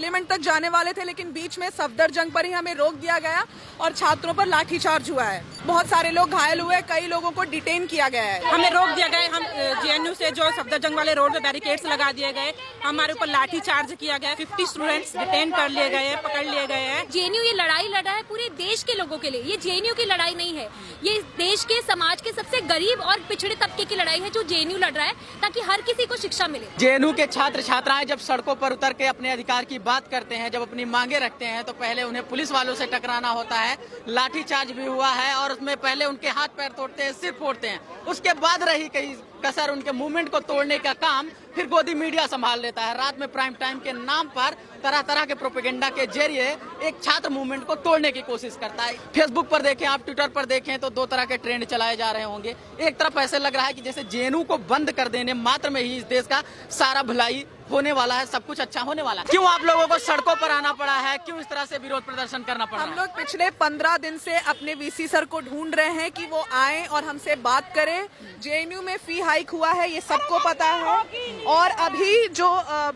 Parliament तक जाने वाले थे, लेकिन बीच में सफदरजंग पर ही हमें रोक दिया गया और छात्रों पर लाठीचार्ज हुआ है। बहुत सारे लोग घायल हुए, कई लोगों को डिटेन किया गया है। हमें रोक दिया गया है। हम जेएनयू से जो सफदरजंग वाले रोड पे बैरिकेड्स लगा दिए गए, हमारे ऊपर लाठीचार्ज किया गया। 50 स्टूडेंट्स डिटेन कर लिए गए हैं, पकड़ लिए गए हैं। जेएनयू ये लड़ाई लड़ रहा है पूरे देश के लोगों के लिए। ये जेएनयू की लड़ाई नहीं है, ये देश के समाज के सबसे गरीब और पिछड़े तबके की लड़ाई है जो जेएनयू लड़ रहा है, ताकि हर किसी को शिक्षा मिले। जेएनयू के छात्र छात्राएं जब सड़कों पर उतर के अपने अधिकार की बात करते हैं, जब अपनी मांगे रखते हैं, तो पहले उन्हें पुलिस वालों से टकराना होता है। लाठीचार्ज भी हुआ है और उसमें पहले उनके हाथ पैर तोड़ते हैं, सिर फोड़ते हैं। उसके बाद रही कहीं कसर उनके मूवमेंट को तोड़ने का काम फिर गोदी मीडिया संभाल लेता है। रात में प्राइम टाइम के नाम पर तरह तरह के प्रोपेगेंडा के जरिए एक छात्र मूवमेंट को तोड़ने की कोशिश करता है। फेसबुक पर देखें, आप ट्विटर पर देखें तो दो तरह के ट्रेंड चलाए जा रहे होंगे। एक तरफ ऐसे लग रहा है कि जैसे जेएनयू को बंद कर देने मात्र में ही इस देश का सारा भलाई होने वाला है, सब कुछ अच्छा होने वाला है। क्यों आप लोगों को सड़कों पर आना पड़ा है? क्यों इस तरह से विरोध प्रदर्शन करना पड़ा? हम लोग पिछले 15 दिन से अपने वीसी सर को ढूंढ रहे हैं कि वो आए और हमसे बात करें। जेएनयू में फी हाइक हुआ है, ये सबको पता है। और अभी जो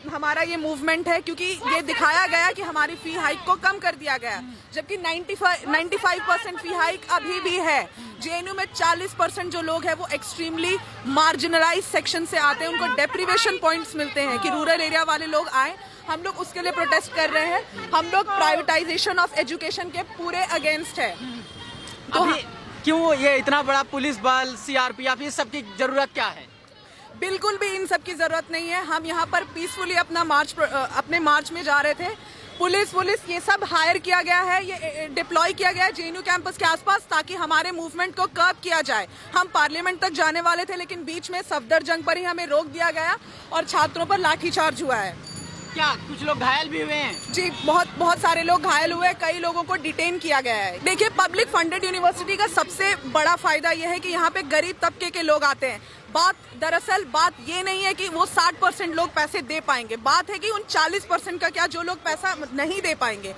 हमारा ये मूवमेंट है, क्योंकि ये दिखाया गया कि हमारी फी हाइक को कम कर दिया गया, जबकि 95% फी हाइक अभी भी है। जेएनयू में 40% जो लोग हैं वो एक्सट्रीमली मार्जिनलाइज सेक्शन से आते हैं, उनको डेप्रीवेशन पॉइंट्स मिलते हैं कि रूरल एरिया वाले लोग आए। हम लोग उसके लिए प्रोटेस्ट कर रहे हैं। हम लोग प्राइवेटाइजेशन ऑफ एजुकेशन के पूरे अगेंस्ट है। तो क्यों ये इतना बड़ा पुलिस बल, सीआरपीएफ, इस सब की जरूरत क्या है? बिल्कुल भी इन सब की जरूरत नहीं है। हम यहाँ पर पीसफुली अपने मार्च में जा रहे थे। पुलिस ये सब हायर किया गया है, ये डिप्लॉय किया गया है जेएनयू कैंपस के आसपास, ताकि हमारे मूवमेंट को कर्ब किया जाए। हम पार्लियामेंट तक जाने वाले थे, लेकिन बीच में सफदरजंग पर ही हमें रोक दिया गया और छात्रों पर लाठीचार्ज हुआ है। क्या कुछ लोग घायल भी हुए हैं? जी, बहुत सारे लोग घायल हुए, कई लोगों को डिटेन किया गया है। देखिए, पब्लिक फंडेड यूनिवर्सिटी का सबसे बड़ा फायदा यह है कि यहाँ पे गरीब तबके के लोग आते हैं। दरअसल बात ये नहीं है कि वो 60% लोग पैसे दे पाएंगे, बात है कि उन 40% का क्या जो लोग पैसा नहीं दे पाएंगे।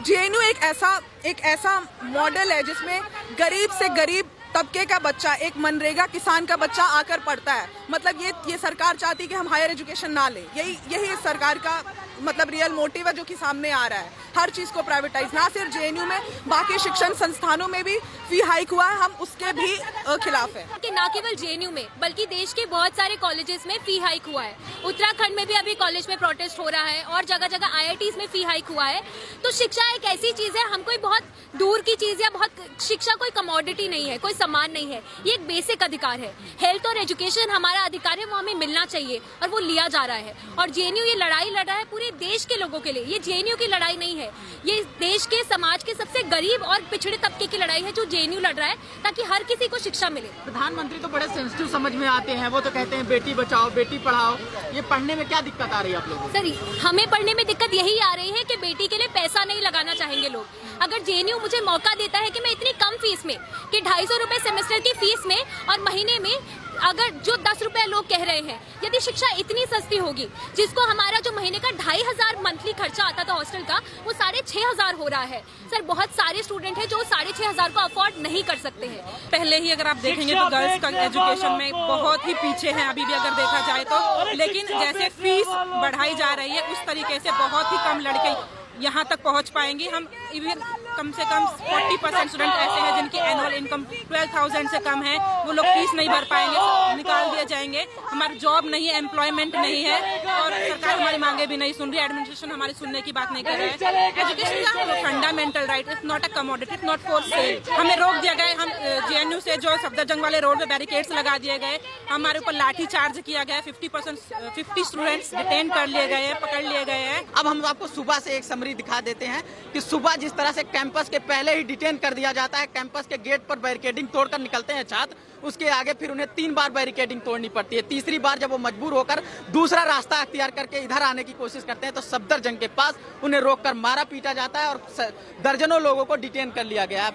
जेएनयू एक ऐसा मॉडल है जिसमें गरीब से गरीब तबके का बच्चा, एक मनरेगा किसान का बच्चा आकर पढ़ता है। मतलब ये सरकार चाहती है कि हम हायर एजुकेशन ना लें। यही इस सरकार का मतलब रियल मोटिव है जो कि सामने आ रहा है। हर चीज को प्राइवेटाइज, ना सिर्फ जेएनयू में, बाकी शिक्षण संस्थानों में भी फी हाइक हुआ है, हम उसके भी खिलाफ है। कि ना केवल जेएनयू में बल्कि देश के बहुत सारे कॉलेजेस में फी हाइक हुआ है। उत्तराखंड में भी अभी कॉलेज में प्रोटेस्ट हो रहा है और जगह जगह आईआईटीज में फी हाइक हुआ है। तो शिक्षा एक ऐसी चीज है, हम कोई बहुत दूर की चीज या शिक्षा कोई कमोडिटी नहीं है, कोई सामान नहीं है, ये एक बेसिक अधिकार है। हेल्थ और एजुकेशन हमारा अधिकार है, वो हमें मिलना चाहिए और वो लिया जा रहा है। और जेएनयू ये लड़ाई लड़ रहा है पूरे देश के लोगों के लिए। ये जेएनयू की लड़ाई नहीं है, ये देश के समाज के सबसे गरीब और पिछड़े तबके की लड़ाई है जो जेएनयू लड़ रहा है, ताकि हर किसी को शिक्षा मिले। प्रधानमंत्री तो बड़े सेंसिटिव समझ में आते हैं, वो तो कहते हैं बेटी बचाओ बेटी पढ़ाओ। ये पढ़ने में क्या दिक्कत आ रही है आप लोगों को? सर, हमें पढ़ने में दिक्कत यही आ रही है कि बेटी के लिए पैसा नहीं लगाना चाहेंगे लोग। अगर जेएनयू मुझे मौका देता है कि मैं इतनी कम फीस में, कि 250 रुपए सेमेस्टर की फीस में और महीने में अगर जो 10 रुपए लोग कह रहे हैं, यदि शिक्षा इतनी सस्ती होगी, जिसको हमारा जो महीने का 2500 मंथली खर्चा आता था हॉस्टल का, वो 6500 हो रहा है। सर, बहुत सारे स्टूडेंट हैं जो 6500 को अफोर्ड नहीं कर सकते हैं। पहले ही अगर आप देखेंगे तो गर्ल्स का एजुकेशन में बहुत ही पीछे है अभी भी अगर देखा जाए तो। लेकिन जैसे फीस बढ़ाई जा रही है उस तरीके से बहुत ही कम लड़के यहाँ तक पहुँच पाएंगे। हम इवन कम से कम 40% स्टूडेंट ऐसे हैं जिनकी एनुअल इनकम 12,000 से कम है, वो लोग फीस नहीं भर पाएंगे, निकाल दिए जाएंगे। हमारी जॉब नहीं है, एम्प्लॉयमेंट नहीं है और सरकार हमारी मांगे भी नहीं सुन रही, एडमिनिस्ट्रेशन हमारी सुनने की बात नहीं कर रहे हैं। Education is fundamental right, it's not a commodity, it's not for sale. हमें रोक दिया गया। हम जेएनयू से जो सफदरजंग वाले रोड पे बैरिकेड्स लगा दिए गए, हमारे ऊपर लाठीचार्ज किया गया। 50 स्टूडेंट्स डिटेन कर लिए गए हैं, पकड़ लिए गए हैं। अब हम आपको सुबह से एक समरी दिखा देते हैं कि सुबह जिस तरह से कैंपस के पहले ही डिटेन कर दिया जाता है, कैंपस के गेट पर बैरिकेडिंग तोड़कर निकलते हैं छात्र, उसके आगे फिर उन्हें 3 बार बैरिकेडिंग तोड़नी पड़ती है। तीसरी बार जब वो मजबूर होकर दूसरा रास्ता अख्तियार करके इधर आने की कोशिश करते हैं तो सफदरजंग के पास उन्हें रोककर मारा पीटा जाता है और दर्जनों लोगों को डिटेन कर लिया गया है।